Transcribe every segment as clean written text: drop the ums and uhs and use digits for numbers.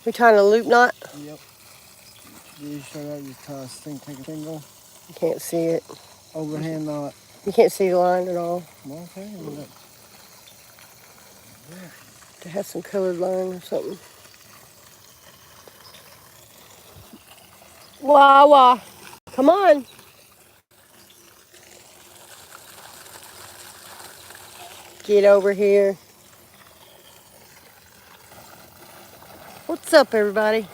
We tying a loop knot? Yep. You start out, you tie a single. You can't see it. Overhand knot. You can't see the line at all. Okay. To have some colored line or something. Wawa. Come on. Get over here. What's up, everybody?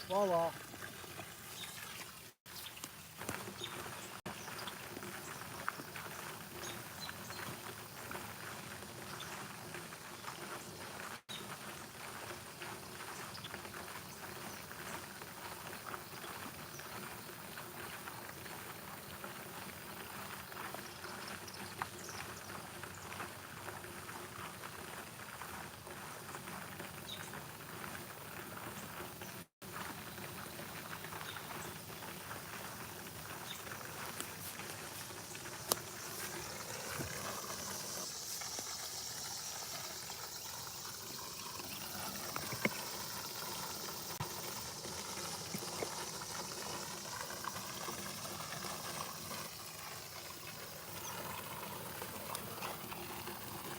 Voila.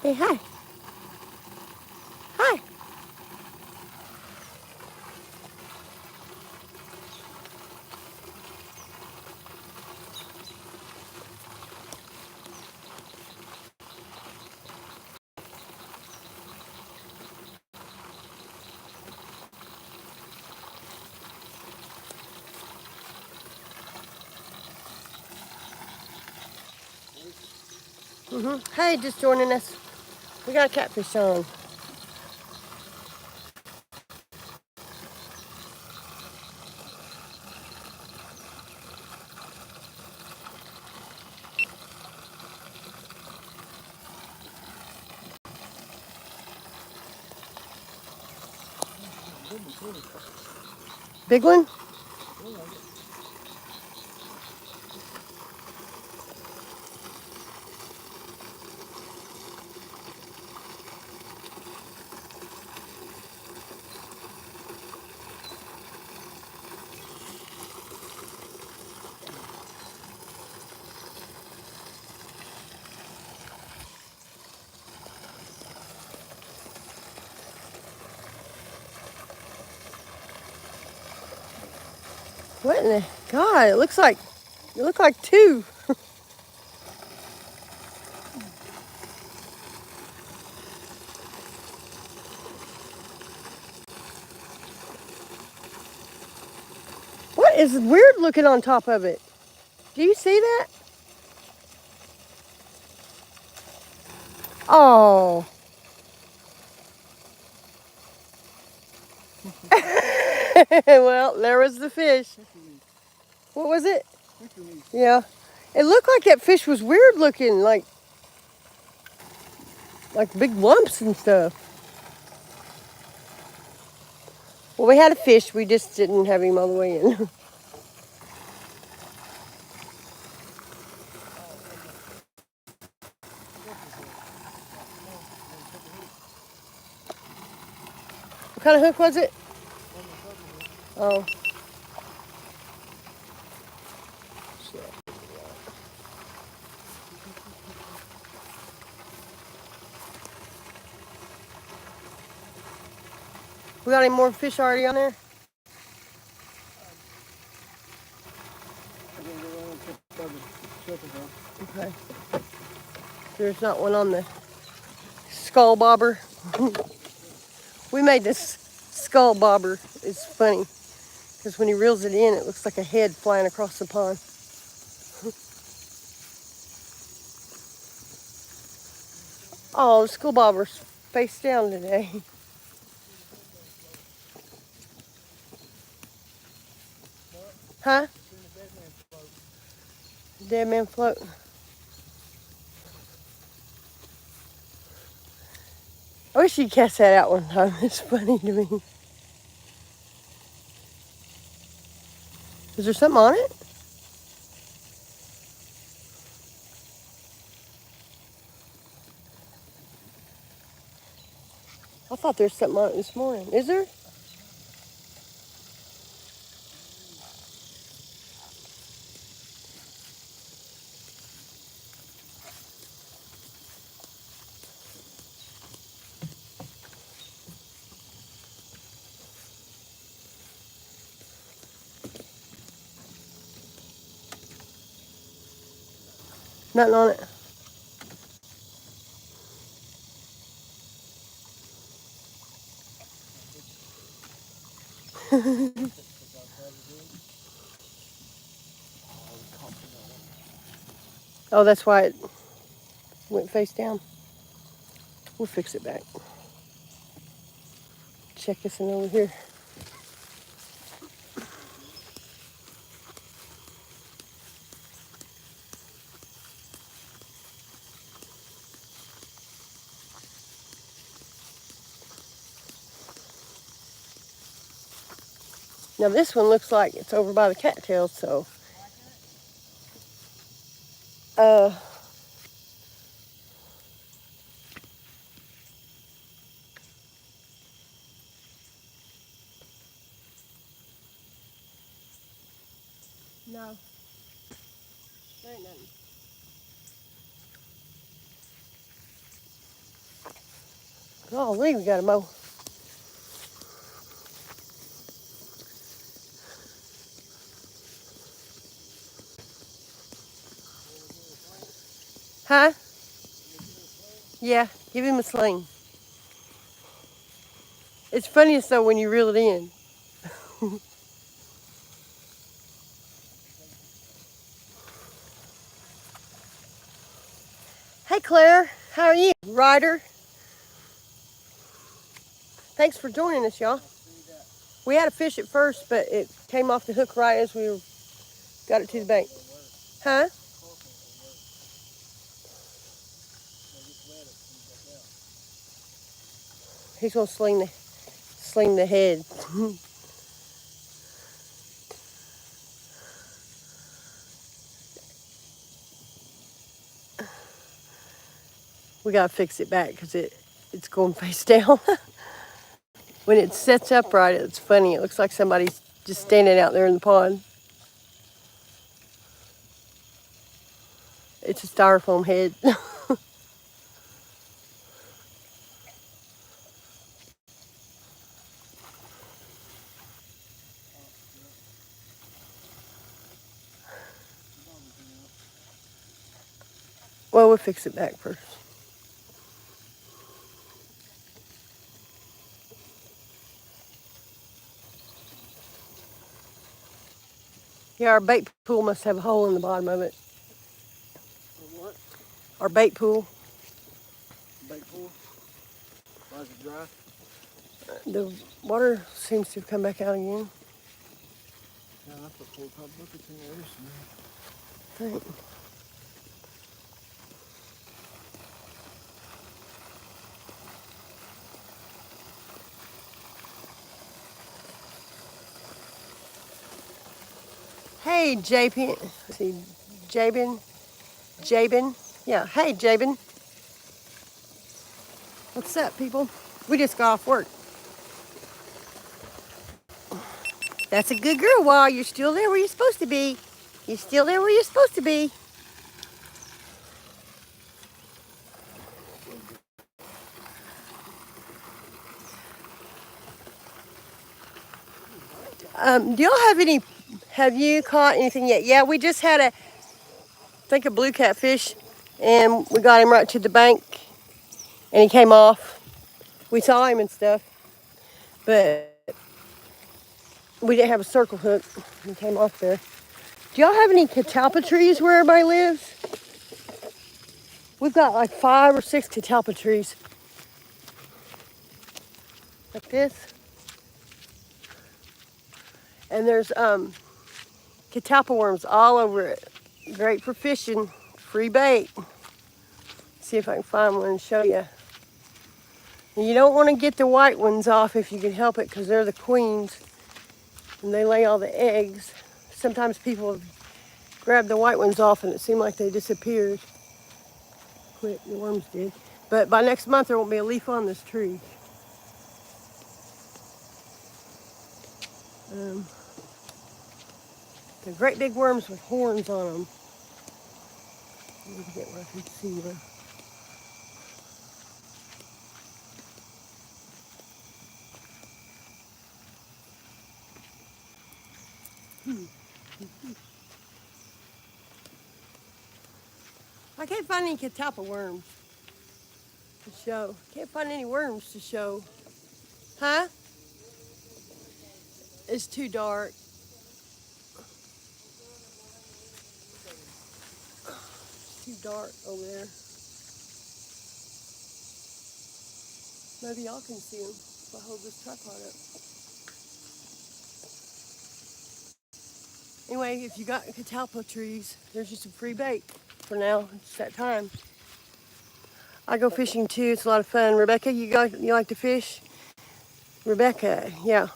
Hey, hi. Hi. Hey, just joining us. We got a catfish on. Big one? What in the God? It look like two. What is weird looking on top of it? Do you see that? Oh. Well, there was the fish. What was it? Yeah. It looked like that fish was weird looking, like big lumps and stuff. Well, we had a fish, we just didn't have him all the way in. What kind of hook was it? Oh. We got any more fish already on there? Okay. There's not one on the skull bobber. We made this skull bobber. It's funny because when he reels it in, it looks like a head flying across the pond. Oh, the skull bobber's face down today. Huh? Dead man float. I wish you'd cast that out one time. It's funny to me. Is there something on it? I thought there was something on it this morning. Is there? Nothing on it. Oh, that's why it went face down. We'll fix it back. Check this in over here. Now this one looks like it's over by the cattails, so no. There ain't nothing. Golly, we got a mow. Huh? Yeah, give him a sling. It's funniest though when you reel it in. Hey Claire, how are you? Ryder. Thanks for joining us, y'all. We had to fish it first, but it came off the hook right as we got it to the bank. Huh? He's gonna sling the head. We gotta fix it back because it's going face down. When it sets upright, it's funny. It looks like somebody's just standing out there in the pond. It's a styrofoam head. Well, we'll fix it back first. Yeah, our bait pool must have a hole in the bottom of it. For what? Our bait pool. Bait pool? Why is it dry? The water seems to have come back out again. Yeah, I put 4 top buckets in there recently. Right. Hey, JP. Let's see, Jabin. Jabin. Yeah, hey, Jabin. What's up, people? We just got off work. That's a good girl, Wall. You're still there where you're supposed to be. You're still there where you're supposed to be. Do y'all have you caught anything yet? Yeah, we just had I think a blue catfish, and we got him right to the bank, and he came off. We saw him and stuff, but we didn't have a circle hook. He came off there. Do y'all have any catalpa trees where everybody lives? We've got like 5 or 6 catalpa trees. Like this. And there's catalpa worms all over it. Great for fishing. Free bait. See if I can find one and show you. You don't want to get the white ones off if you can help it because they're the queens and they lay all the eggs. Sometimes people grab the white ones off and it seemed like they disappeared. Quit, the worms did. But by next month there won't be a leaf on this tree. They're great big worms with horns on them. Let me get where I can see them. I can't find any catalpa worms to show. Can't find any worms to show. Huh? It's too dark. It's too dark over there. Maybe y'all can see them if I hold this tripod up. Anyway, if you got catalpa trees, there's just some free bait for now. It's that time. I go fishing too. It's a lot of fun. Rebecca, you like to fish? Rebecca, yeah.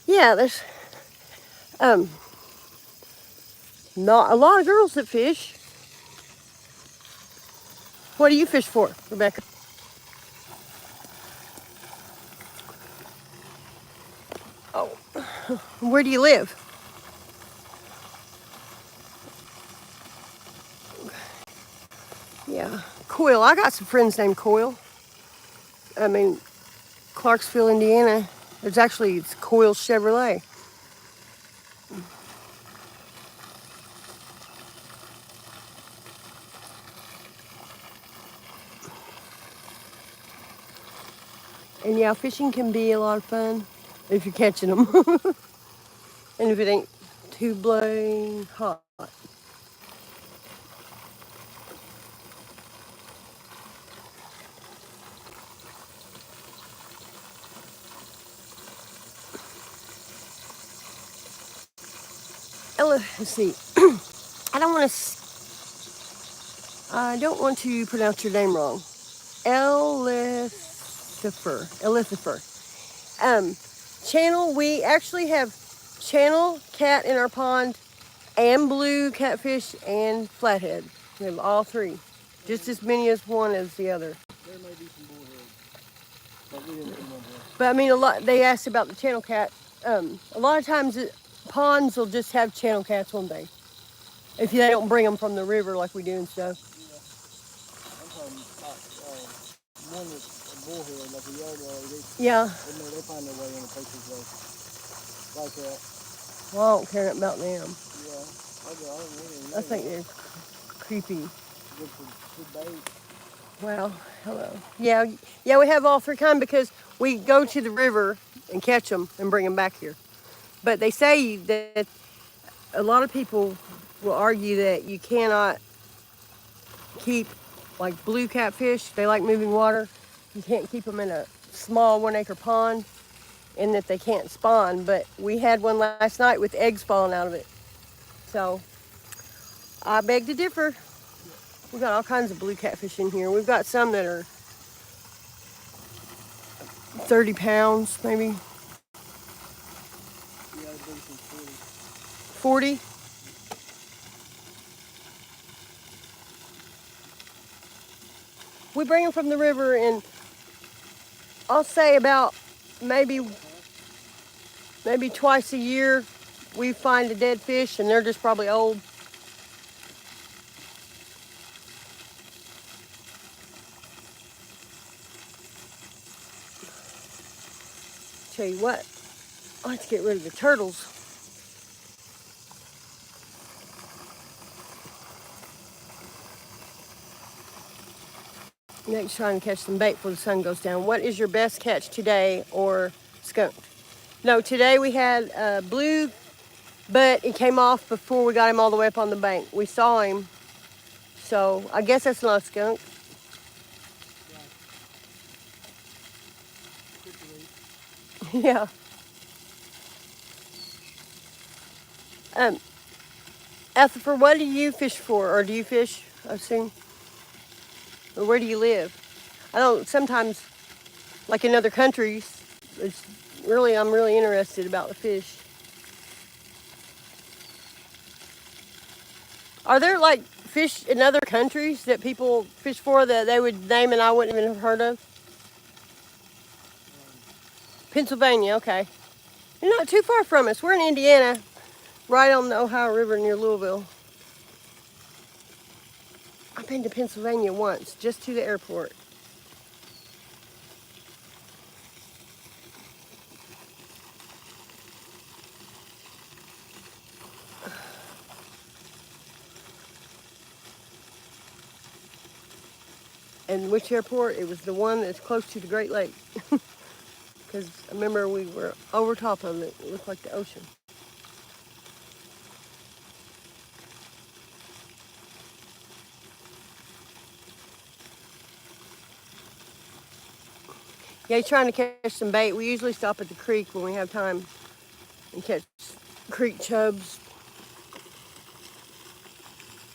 Yeah, there's not a lot of girls that fish. What do you fish for, Rebecca? Oh, where do you live? Yeah, Coyle. I got some friends named Coyle. I mean, Clarksville, Indiana. It's Coyle Chevrolet. And yeah, fishing can be a lot of fun if you're catching them. And if it ain't too blowing hot. Let's see. I don't want to pronounce your name wrong. Elithifer. Channel, we actually have channel cat in our pond and blue catfish and flathead. We have all three. Just as many as one as the other. There may be some bullheads, but we didn't see one here. But I mean, they asked about the channel cat. A lot of times ponds will just have channel cats one day. If they don't bring them from the river like we do and stuff. Yeah. I'm talking one that's a bullhead, like a yard dog. Yeah. They find their way into places like that. Well, I don't care nothing about them. Yeah. I think they're creepy. Good for bait. Well, hello. Yeah, we have all three kinds because we go to the river and catch them and bring them back here. But they say that a lot of people will argue that you cannot keep like blue catfish. They like moving water. You can't keep them in a small 1 acre pond and that they can't spawn. But we had one last night with eggs falling out of it. So I beg to differ. We've got all kinds of blue catfish in here. We've got some that are 30 pounds, maybe. Yeah, I'd bring some 40? We bring them from the river, and I'll say about maybe twice a year we find a dead fish, and they're just probably old. Tell you what, I have to get rid of the turtles. Next, trying to catch some bait before the sun goes down. What is your best catch today or skunk? No, today we had blue, but it came off before we got him all the way up on the bank. We saw him, so I guess that's not a skunk. Yeah. Ethelford, what do you fish for? Or do you fish, I assume? Or where do you live? I know sometimes, like in other countries, I'm really interested about the fish. Are there like fish in other countries that people fish for that they would name and I wouldn't even have heard of? Pennsylvania, okay. You're not too far from us. We're in Indiana, right on the Ohio River near Louisville. I've been to Pennsylvania once, just to the airport. And which airport? It was the one that's close to the Great Lake. Because I remember we were over top of it. It looked like the ocean. Yeah, he's trying to catch some bait. We usually stop at the creek when we have time and catch creek chubs.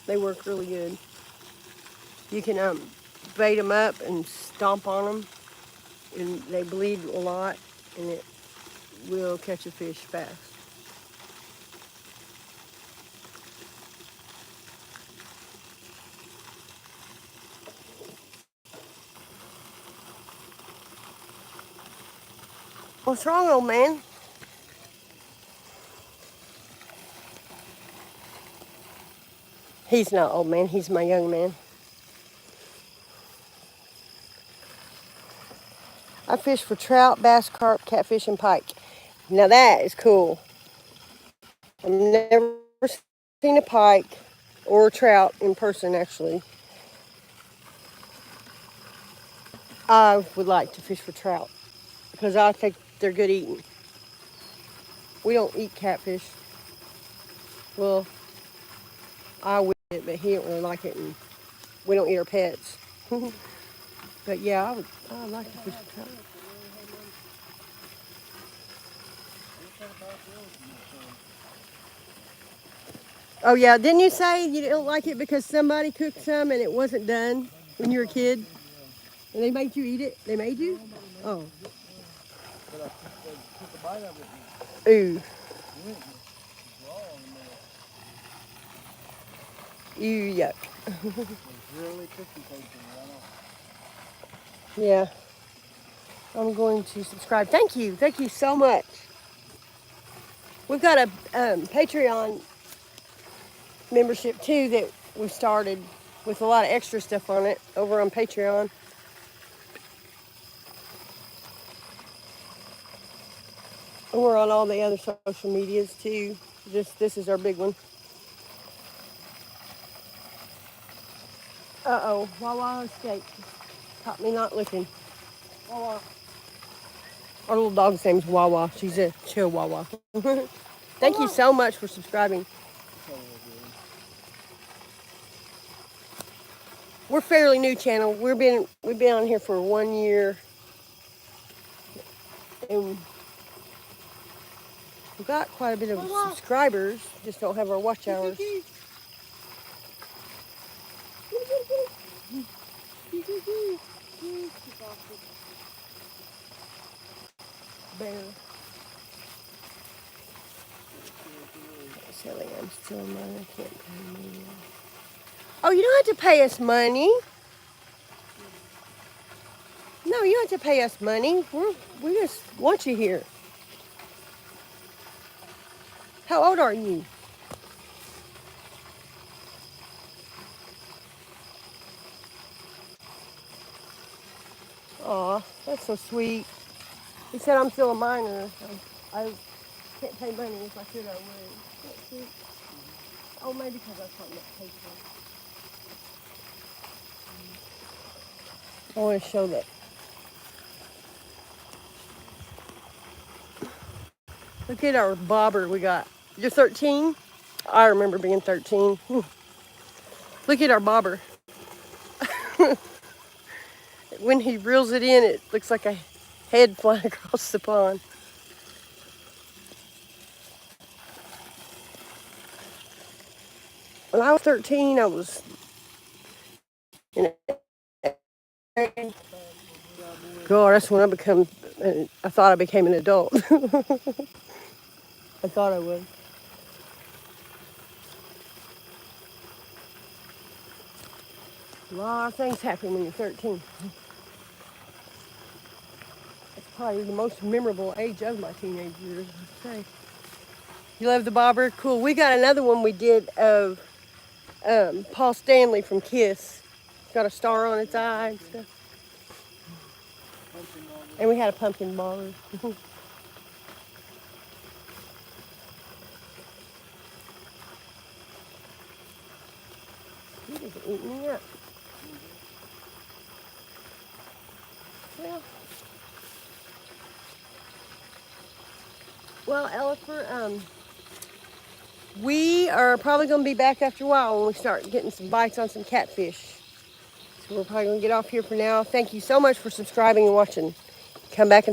They work really good. You can bait them up and stomp on them, and they bleed a lot, and it will catch a fish fast. What's wrong, old man? He's not old man, he's my young man. I fish for trout, bass, carp, catfish, and pike. Now that is cool. I've never seen a pike or a trout in person, actually. I would like to fish for trout because I think they're good eating. We don't eat catfish. Well, I would, but he don't really like it, and we don't eat our pets. But yeah, I would like to fish for trout. Oh yeah, didn't you say you didn't like it because somebody cooked some and it wasn't done when you were a kid? And they made you eat it? They made you? Oh. But I took a bite of it. Ooh. It was raw in the middle. Ew, yuck. It was really crispy tasting right off. Yeah. I'm going to subscribe. Thank you. Thank you so much. We've got a Patreon membership too that we started with a lot of extra stuff on it over on Patreon. And we're on all the other social medias too. This is our big one. Uh-oh, Wawa escaped. Caught me not looking. Wawa. Our little dog's name's Wawa. She's a Chihuahua. Thank you so much for subscribing. We're fairly new channel. We've been on here for 1 year. And we've got quite a bit of subscribers, just don't have our watch hours. Bear. Silly, I'm still money. I can't pay me. Oh, you don't have to pay us money. No, you don't have to pay us money. We just want you here. How old are you? Aw, that's so sweet. He said I'm still a minor. I can't pay money. If I could, I would. That's sweet. Oh, maybe because I was talking about PayPal. I want to show that. Look at our bobber we got. You're 13? I remember being 13. Look at our bobber. When he reels it in, it looks like a head flying across the pond. when I was 13, I was in God, that's when I thought I became an adult. I thought I would. A lot of things happen when you're 13. It's probably the most memorable age of my teenage years, I'd say. You love the bobber? Cool. We got another one we did of Paul Stanley from Kiss. It's got a star on its eye and stuff. Pumpkin bobber. And we had a pumpkin bobber. He just eating me up. Well, Elifer, we are probably going to be back after a while when we start getting some bites on some catfish. So we're probably going to get off here for now. Thank you so much for subscribing and watching. Come back and